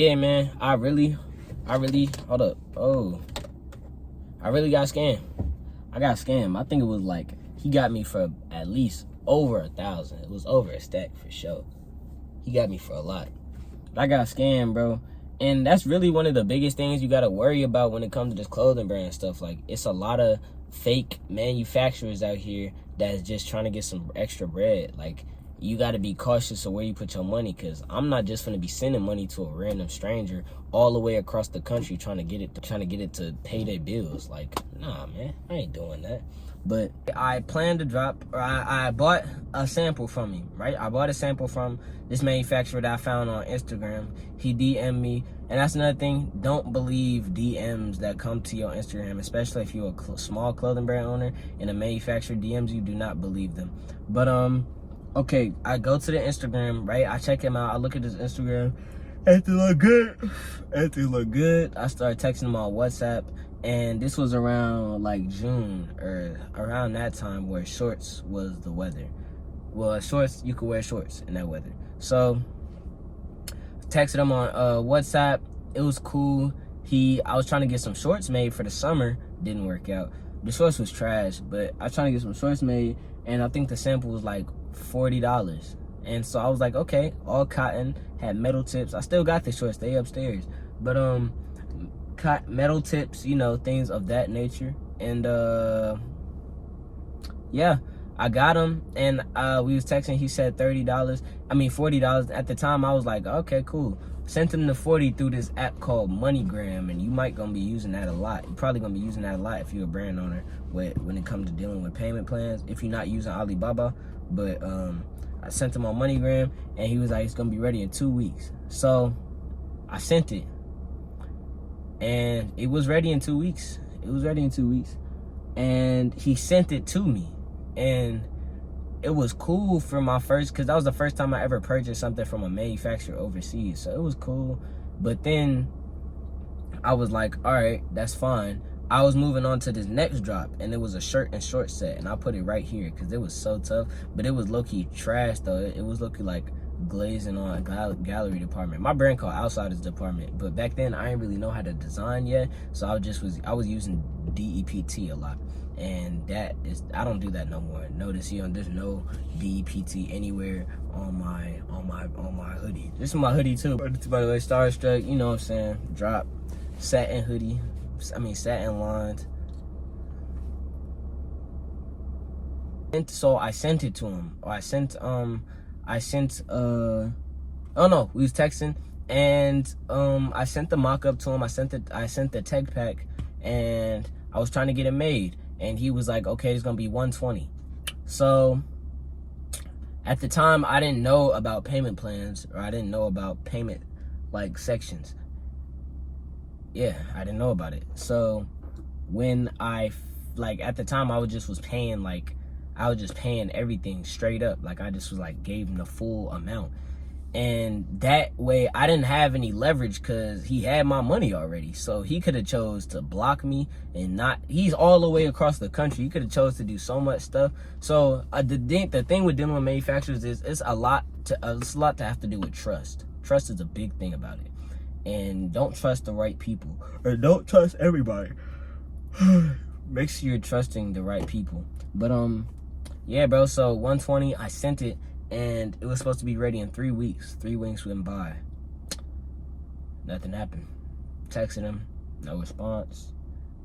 Yeah, man, I really, hold up. Oh, I really got scammed. I got scammed. I think it was like, he got me for at least over 1,000. It was over a stack for sure. He got me for a lot. But I got scammed, bro. And that's really one of the biggest things you got to worry about when it comes to this clothing brand stuff. Like, it's a lot of fake manufacturers out here that's just trying to get some extra bread. Like, you got to be cautious of where you put your money, because I'm not just going to be sending money to a random stranger all the way across the country trying to get it to pay their bills. Like, nah, man, I ain't doing that. But I plan to drop, or I bought a sample from him, right? I bought a sample from this manufacturer that I found on Instagram. He DM'd me, and that's another thing. Don't believe DMs that come to your Instagram, especially if you're a small clothing brand owner and a manufacturer DMs you. Do not believe them. But okay, I go to the Instagram, right? I check him out. I look at his Instagram. Everything look good. Everything look good. I start texting him on WhatsApp. And this was around like June, or around that time, where shorts was the weather. Well, shorts, you could wear shorts in that weather. So texted him on WhatsApp. It was cool. I was trying to get some shorts made for the summer. Didn't work out. The shorts was trash, but I was trying to get some shorts made, and I think the sample was like $40. And so I was like, okay, all cotton, had metal tips. I still got the shorts, they upstairs. But metal tips, you know, things of that nature. And yeah, I got him, and we was texting. He said $40. At the time I was like, okay, cool. Sent him the 40 through this app called MoneyGram, and you might gonna be using that a lot. You're probably gonna be using that a lot if you're a brand owner when it comes to dealing with payment plans, if you're not using Alibaba. But I sent him on MoneyGram, and he was like, it's gonna be ready in 2 weeks. So I sent it, and it was ready in 2 weeks. And he sent it to me, and it was cool for my first, because that was the first time I ever purchased something from a manufacturer overseas. So it was cool. But then I was like, all right, that's fine. I was moving on to this next drop, and it was a shirt and short set, and I put it right here because it was so tough. But it was low-key trash, though. It was looking like glazing on a gallery department. My brand called Outsiders Department, but back then I didn't really know how to design yet, so I was using DEPT a lot, and I don't do that no more. Notice here, there's no DEPT anywhere on my hoodie. This is my hoodie too. By the way, Starstruck, you know what I'm saying? Drop satin hoodie. Satin lined. And so I sent it to him. Or I sent oh no, we was texting, and I sent the mock-up to him. I sent the tech pack, and I was trying to get it made, and he was like, okay, it's gonna be $120. So at the time I didn't know about payment plans, or I didn't know about payment like sections. Yeah, I didn't know about it. So when at the time I was just paying everything straight up. Like, I just was like, gave him the full amount. And that way I didn't have any leverage, because he had my money already. So he could have chose to block me, and he's all the way across the country. He could have chose to do so much stuff. So the thing with dealing with manufacturers is it's a lot to have to do with trust. Trust is a big thing about it. And don't trust the right people, or don't trust everybody. Make sure you're trusting the right people. But yeah, bro, so $120, I sent it, and it was supposed to be ready in 3 weeks. 3 weeks went by. Nothing happened. Texted him, no response.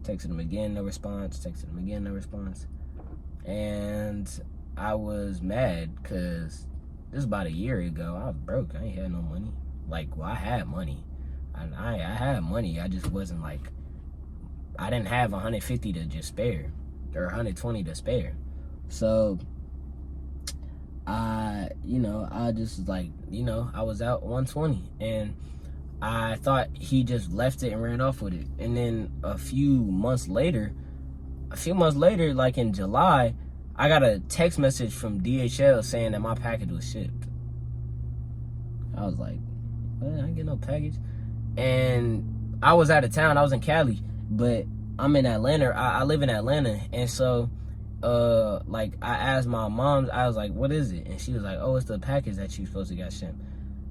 Texted him again, no response. Texted him again, no response. And I was mad, because this was about a year ago. I was broke. I ain't had no money. Like, well, I had money. I had money. I just wasn't like, I didn't have 150 to just spare, or 120 to spare. So I just was like, I was out 120, and I thought he just left it and ran off with it. And then a few months later, like in July, I got a text message from DHL saying that my package was shipped. I was like, what? I didn't get no package. And I was out of town. I was in Cali, but I'm in Atlanta. I live in Atlanta. And so I asked my mom, I was like, what is it? And she was like, oh, it's the package that you supposed to get shipped.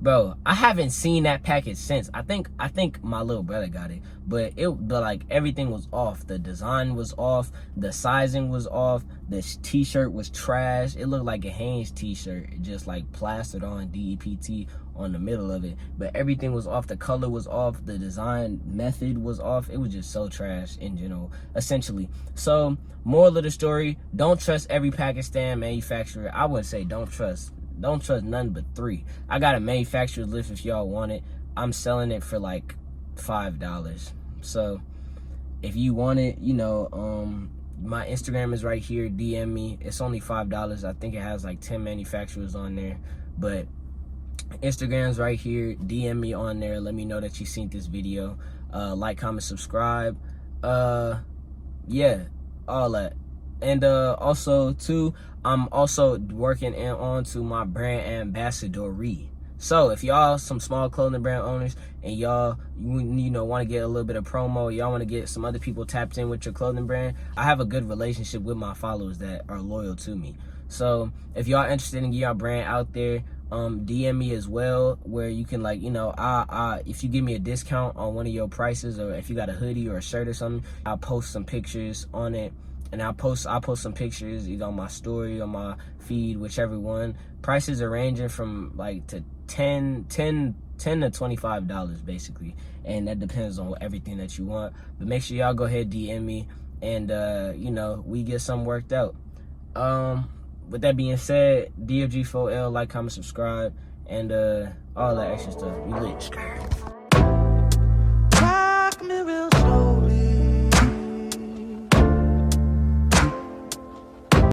Bro, I haven't seen that package since. I think my little brother got it, but like everything was off. The design was off, the sizing was off, the t-shirt was trash. It looked like a Hanes t-shirt, just like plastered on DEPT on the middle of it. But everything was off. The color was off. The design method was off. It was just so trash in general, essentially. So, moral of the story: don't trust every Pakistan manufacturer. I wouldn't say don't trust none but 3. I got a manufacturer's list if y'all want it. I'm selling it for like $5. So if you want it, you know, my Instagram is right here. DM me. It's only $5. I think it has like 10 manufacturers on there, but Instagram's right here. DM me on there. Let me know that you seen this video. Like, comment, subscribe. Yeah, all that. And also too, I'm also working on to my brand ambassadory. So if y'all some small clothing brand owners and y'all you know want to get a little bit of promo, y'all want to get some other people tapped in with your clothing brand, I have a good relationship with my followers that are loyal to me. So if y'all interested in getting y'all brand out there, DM me as well, where you can, like, you know, if you give me a discount on one of your prices, or if you got a hoodie or a shirt or something, I'll post some pictures on it. And I'll post some pictures either on my story or my feed, whichever one. Prices are ranging from like to $10 to $25 basically, and that depends on everything that you want. But make sure y'all go ahead, DM me, and you know, we get something worked out. With that being said, DFG4L, like, comment, subscribe, and all that extra stuff. We lit.